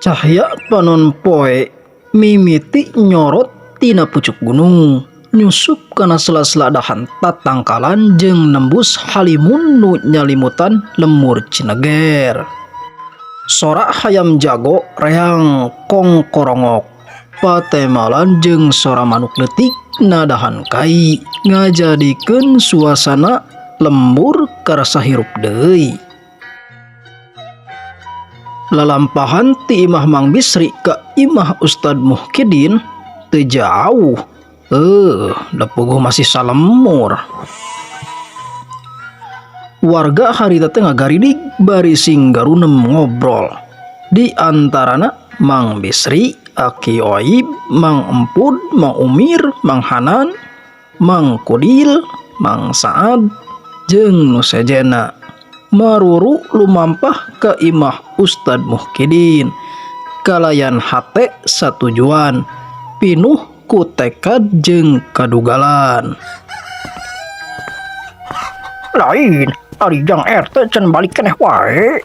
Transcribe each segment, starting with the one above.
Cahya panon poe mimiti nyorot tina pucuk gunung, nyusup kana sela-sela dahan tatangkalan jeung nembus halimun nu nyalimutan lemur Cineger. Sora hayam jago reang kong korongok patemalan jeung sora manuk leutik nadahan kai ngajadikeun suasana lembur karasa hirup deui. Lalampahan ti imah Mang Bisri ka imah Ustad Muhyiddin teu jauh. Da puguh masih salemur. Warga harita teh ngagaridig bari singgarunem ngobrol. Di antarana Mang Bisri, Aki Oib, Mang Empud, Mang Umir, Mang Hanan, Mang Kudil, Mang Saad, jeung nu sejena maruru lumampah ke imah Ustad Muhyiddin kalayan hate satujuan pinuh ku tekad jeung kadugalan. Lain ari jang RT can balik keneh wae,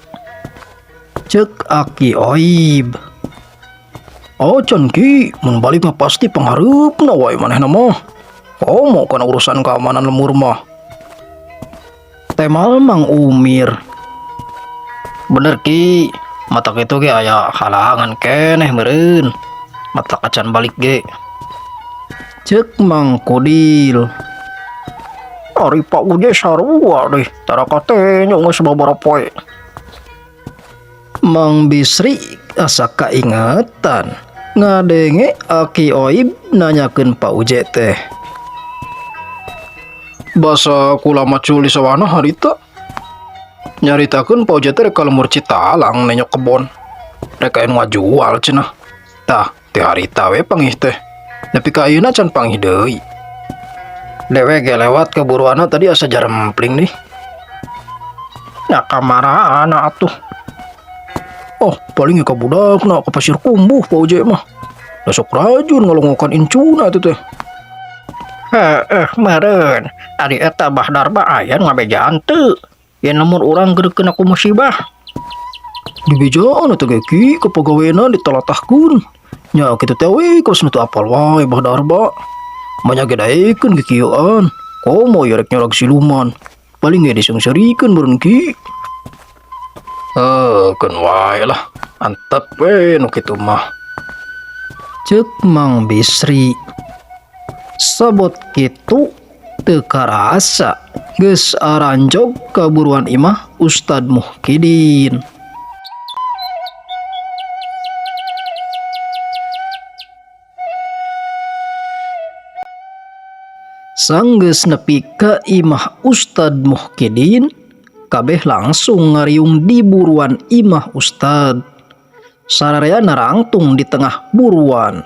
Cek Aki Oib. oh can ki mun balik mah pasti panghareupna wae manehna mah komo kana urusan keamanan lemur mah. Temal Mang Umir. Bener ki, mata kitu ge aya halangan keneh meureun, mata acan balik ge. Cek Mang Kudil. Ari Pak Uje sarua deh, taraka teh nya geus babaraha poe. Mang Bisri asa kaingatan ngadenge Aki Oib nanyakeun Pak Uje teh. Basa kula macul di sawana harita nyaritakeun Pak Uje teh rek ka lemur Citalang nenyok kebon rek anu ngajual cenah. Tah teh harita we pangih teh, nepi ka ayeuna can pangih deui. Dewe ge lewat ke buruana tadi asa jarempling nih. Nya kamarana atuh. Oh paling ka budakna ka pasir kumbuh Pak Uje mah. Da sok rajin ngalongokan incuna teh. Meureun ari eta Bahdar ba aya ngabejaan teu yen lemur urang geureukeun aku musibah. Dibejaan eta ge ki kapagaweana ditalatahkeun. Nya kitu teh we kos nu teu apal wae Bahdar ba. Manya ge daekeun ge kieuan. Komo ye rek nyorog siluman. Paling ge diseungsarikeun meureun ki. Keun wae lah. Antep we nu kitu mah. Cek Mang Bisri. Sabot kitu teu karasa geus aranjog ka buruan imah Ustad Muhyiddin. Sanggeus nepi ka imah Ustad Muhyiddin, kabeh langsung ngariung di buruan imah Ustad. Sararea narangtung di tengah buruan.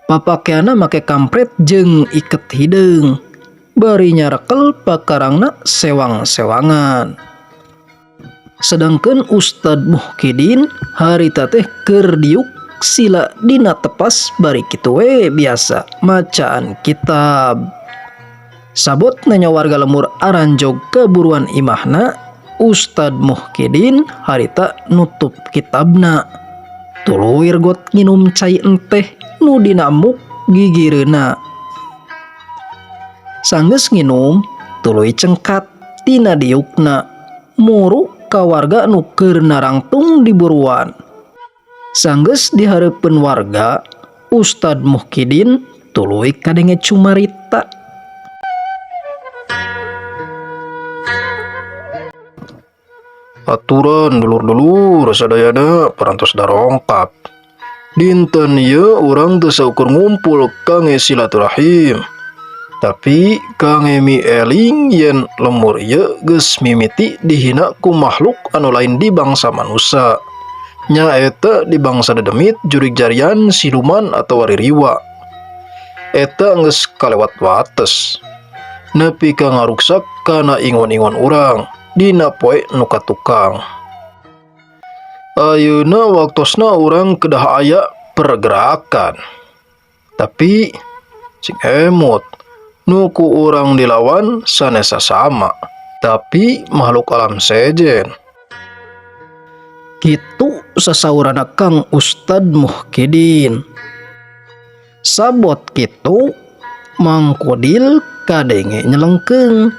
Papakeana make kampret jeung iket hideung. Bari nyarekel pakarangna sewang-sewangan. Sedangkeun Ustad Muhyiddin harita teh keur diuk sila dina tepas bari kitu we biasa macaan kitab. Sabot nanya warga lemur aranjog ke buruan imahna, Ustad Muhyiddin harita nutup kitabna. Tuluy got nginum cai enteh nu dinamuk gigireuna. Sanggeus nginum tuluy cengkat tina diukna muru ka warga nu keur narangtung di buruan. Sanggeus dihareupeun warga, Ustad Muhyiddin tuluy kadenge cumarita. Aturan dulur-dulur sadayana parantos darongkap. Dinten ieu urang teu saukur ngumpul kangge silaturahim. Tapi kangge mieling yen lemur ieu geus mimiti dihina ku makhluk anu lain di bangsa manusia. Nya eta di bangsa dedemit jurig jarian siluman atau waririwa. Eta geus kalewat wates. Nepi ka ngaruksak kana ingon-ingon urang dina poe nu katukang. Ayeuna waktosna urang kedah aya pergerakan. Tapi cing emut nu ku urang dilawan sanesa sama. tapi makhluk alam sejen. Kitu sasaurana Kang Ustad Muhyiddin. Sabot kitu Mang Kudil kadenge nyelengkeung.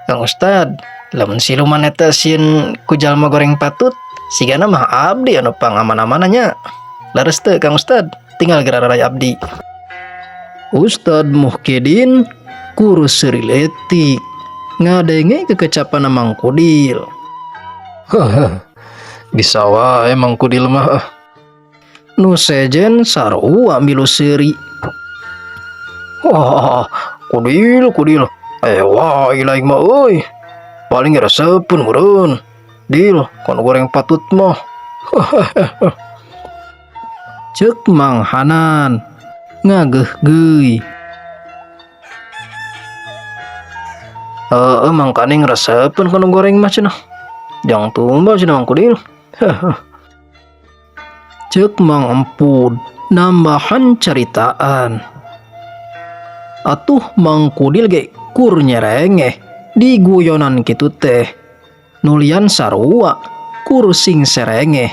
Kang Ustad, lamun siluman eta sieun ku jalma goreng patut, sigana mah abdi anu pangaman-amananya. Lares teu Kang Ustad, tinggal gerarai abdi. Ustad Muhyiddin kurus seriletik ngadenge kekecapan Mang Kudil. Bisa wae Mang Kudil mah. Nu sejen sarua milu seuri. Wah, Kudil. Wah, ilaing mah euy. Paling resepun meureun. Dil, kon goreng patut mah. Ceuk Mang Hanan ngageuh-geuy. Mang Kaning resepun kon goreng mah cenah. Jang tumbal cenah Mang Kudil. Ceuk Mang Empud nambahan caritaan. Atuh Mang Kudil ge kur nyerengeh di guyonan kitu teh. Nulian sarua kur sing serengeh.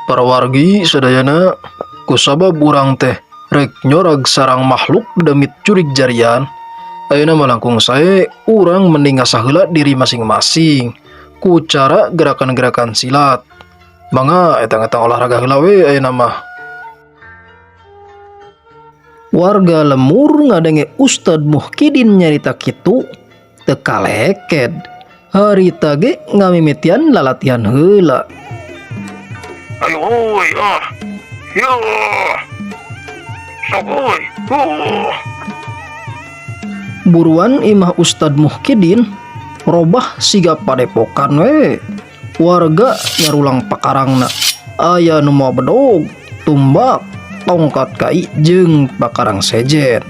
Parawargi sadayana kusabab urang teh rek nyorag sarang makhluk demit curig jarian. Ayeuna malangkung sae urang mending ngasah heula diri masing-masing ku cara gerakan-gerakan silat. Mangga eta-eta olahraga heula we ayeuna mah. Warga lemur ngadenge Ustad Muhyiddin nyarita kitu teu kaleked. Harita ge ngamimitian lalatihan heula. Ayo oi yo. Sok oi. Buruan imah Ustad Muhyiddin robah siga padepokan we. Warga nyarulang pakarangna. Aya nu moal bedog, tumbak, tongkat kai jeung pakarang sejen.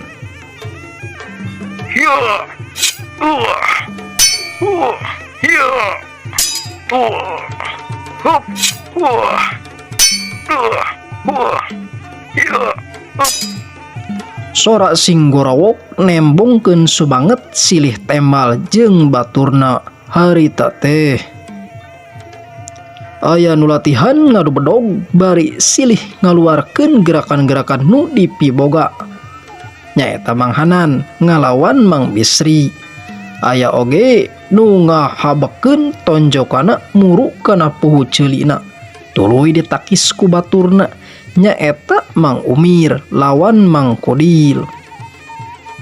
Ya. Ya. Hop. Ya. Sora sing gorawok nembongkeun subanget silih tembal jeung baturna. Harita teh aya nu latihan ngadu bedog bari silih ngaluarkeun gerakan-gerakan nu dipiboga. Nyaeta Mang Hanan ngalawan Mang Bisri. Aya oge nu ngahabekeun tonjokana muru kana puhu ceulina. Tuluy ditakis ku baturna. Nyaeta Mang Umir lawan Mang Kudil.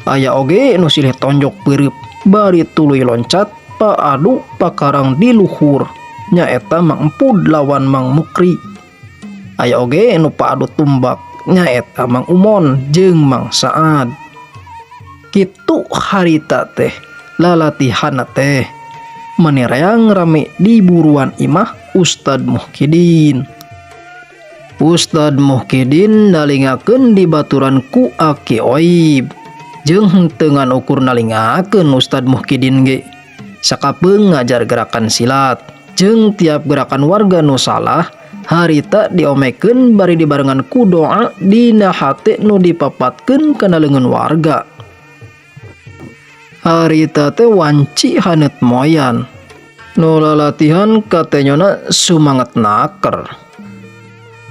Aya oge nu silih tonjok peureub bari tuluy loncat paadu pakarang di luhur. Nyaeta Mang Empud lawan Mang Mukri. Aya oge nu paadu tumbak. Nyaeta Mang Umon jeung Mang Saad. Kitu harita teh lalatihanna teh manereang rame di buruan imah Ustad Muhyiddin. Ustad Muhyiddin nalingakeun di baturan ku Aki Oib jeung tengan ukur nalingakeun Ustad Muhyiddin ge sakapeung ngajar gerakan silat jeung tiap gerakan warga nu salah harita diomekeun bari dibarengan ku doa dina hate nu dipapatkeun kana leungeun warga. Harita teh wanci haneut moyan nu lalatihan katenyona sumanget naker.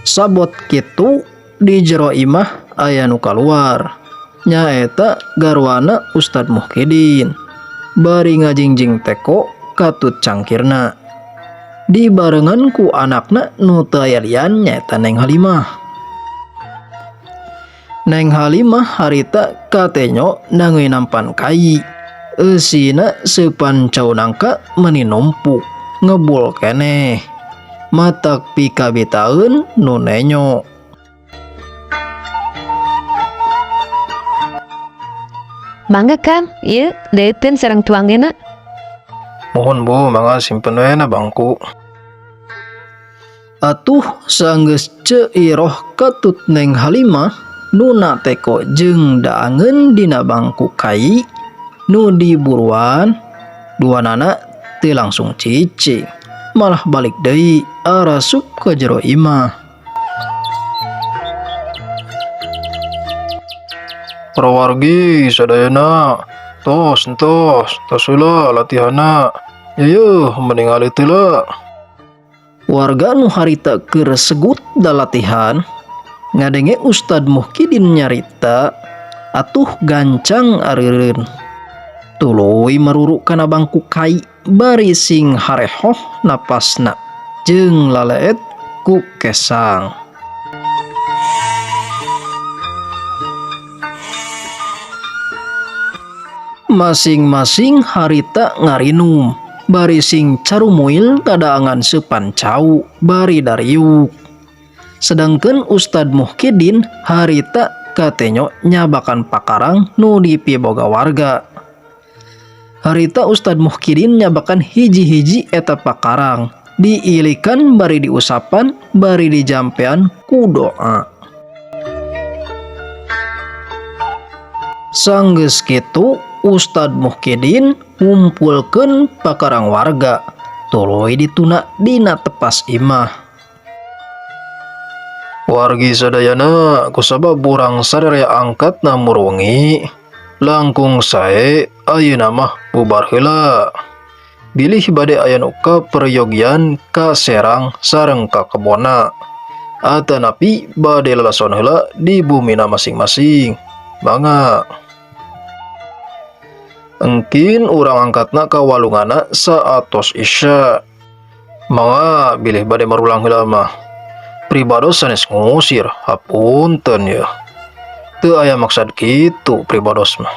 Sabot kitu di jero imah aya nu kaluar. Nyaeta garwana Ustad Muhyiddin. Bari ngajingjing teko katut cangkirna. Dibarengan ku anakna nu teu aya lian nyaeta Neng Halimah. Neng Halimah harita katenyo nangeun nampan kai. Eusina seupan caunangka meuni numpuk ngebul keneh. Matak pikabitaeun nu nenyo. Mangga Kang, ieu deuteun sareng tuangeuna. Mohon Bu, mangga simpen we na bangku. Atuh saenggeus ceuiroh katut Neng Halimah nuna teko jeung daangeun dina bangku kai nu diburuan. Duanana teu langsung cicing, malah balik deui arasup ka jero imah. Prawargi sadayana. Tos heula latihana. Yeuh meningali teula. Warga nu harita keur segut da latihan ngadenge Ustad Muhyiddin nyarita atuh gancang areureun. Tuluy maruru kana bangku kai bari sing harehoh napasna jeung laleet ku kesang. Masing-masing harita ngarinum bari sing carumuil kadaangan sepancau bari dariuk. Sedangkan Ustad Muhyiddin harita katenyo nyabakan pakarang nu dipiboga warga. Harita Ustad Muhyiddin nyabakan hiji-hiji eta pakarang diilikan bari diusapan bari dijampean ku doa. Sanggeus kitu Ustad Muhyiddin ngumpulkeun pakarang warga tuluy dituna dina tepas imah. Wargi sadayana kusabab urang sadaya angkat na murungi langkung sae ayeuna mah bubar heula. Bilih bade aya nu kaperyogian ka Serang sareng ka kebona. Atanapi bade lalason heula di bumina masing-masing. Mangga. Engkin urang angkatna ka walungana saatos isya. Mangga bilih bade marulang heula mah. Pribados sanes ngusir, hapunten ya. Teu aya maksad kitu pribados mah.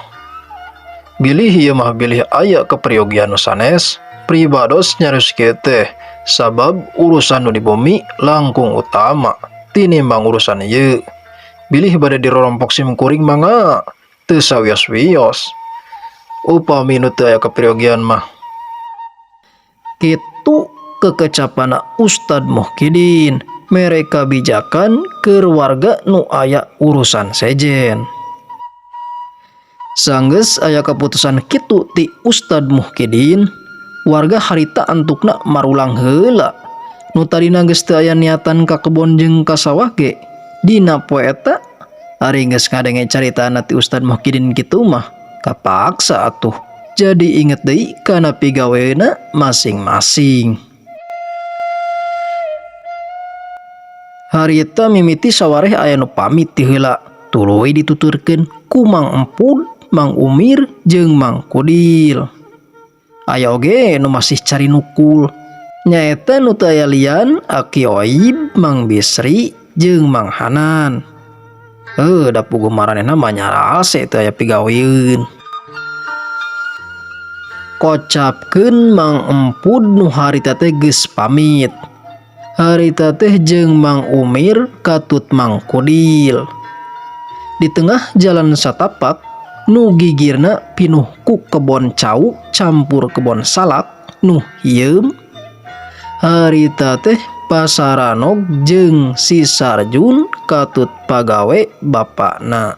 Bilih ieu mah bilih aya kaperyogian nu sanes, pribados nyarios kieu teh sabab urusan nu di bumi langkung utama tinimbang urusan ieu. Bilih bade dirorompok simkuring mangga teu sawios-wios. Upami nu teu aya kaperyogian mah. Kitu kekecapana Ustad Muhyiddin mereka bijakan keur warga nu aya urusan sejen. Sanggeus aya keputusan kitu ti Ustad Muhyiddin, warga harita antukna marulang heula. Nu tadina geus teu aya niatan ka kebon jeung ka sawah ge, dina poe eta ari geus ngadenge caritana ti Ustad Muhyiddin kitu mah kapaksa atuh jadi inget deui kana pigaweuna masing-masing. Harita mimiti sawareh aya nu pamit ti heula tuluy dituturkeun ku Mang Empud, Mang Umir jeung Mang Kudil. Aya oge nu masih cari nukul nyaeta nu teu aya lian Aki Oib, Mang Bisri jeung Mang Hanan. Da puguh maranehna mah nyarase teu aya pigaweun. Kocapkeun Mang Empud nu harita teh geus pamit. Harita teh jeung Mang Umir katut Mang Kudil. Di tengah jalan satapak nu gigirna pinuh ku kebon cau campur kebon salak nu hieum. Harita teh Pasaranog jeung si Sarjun katut pagawe bapakna.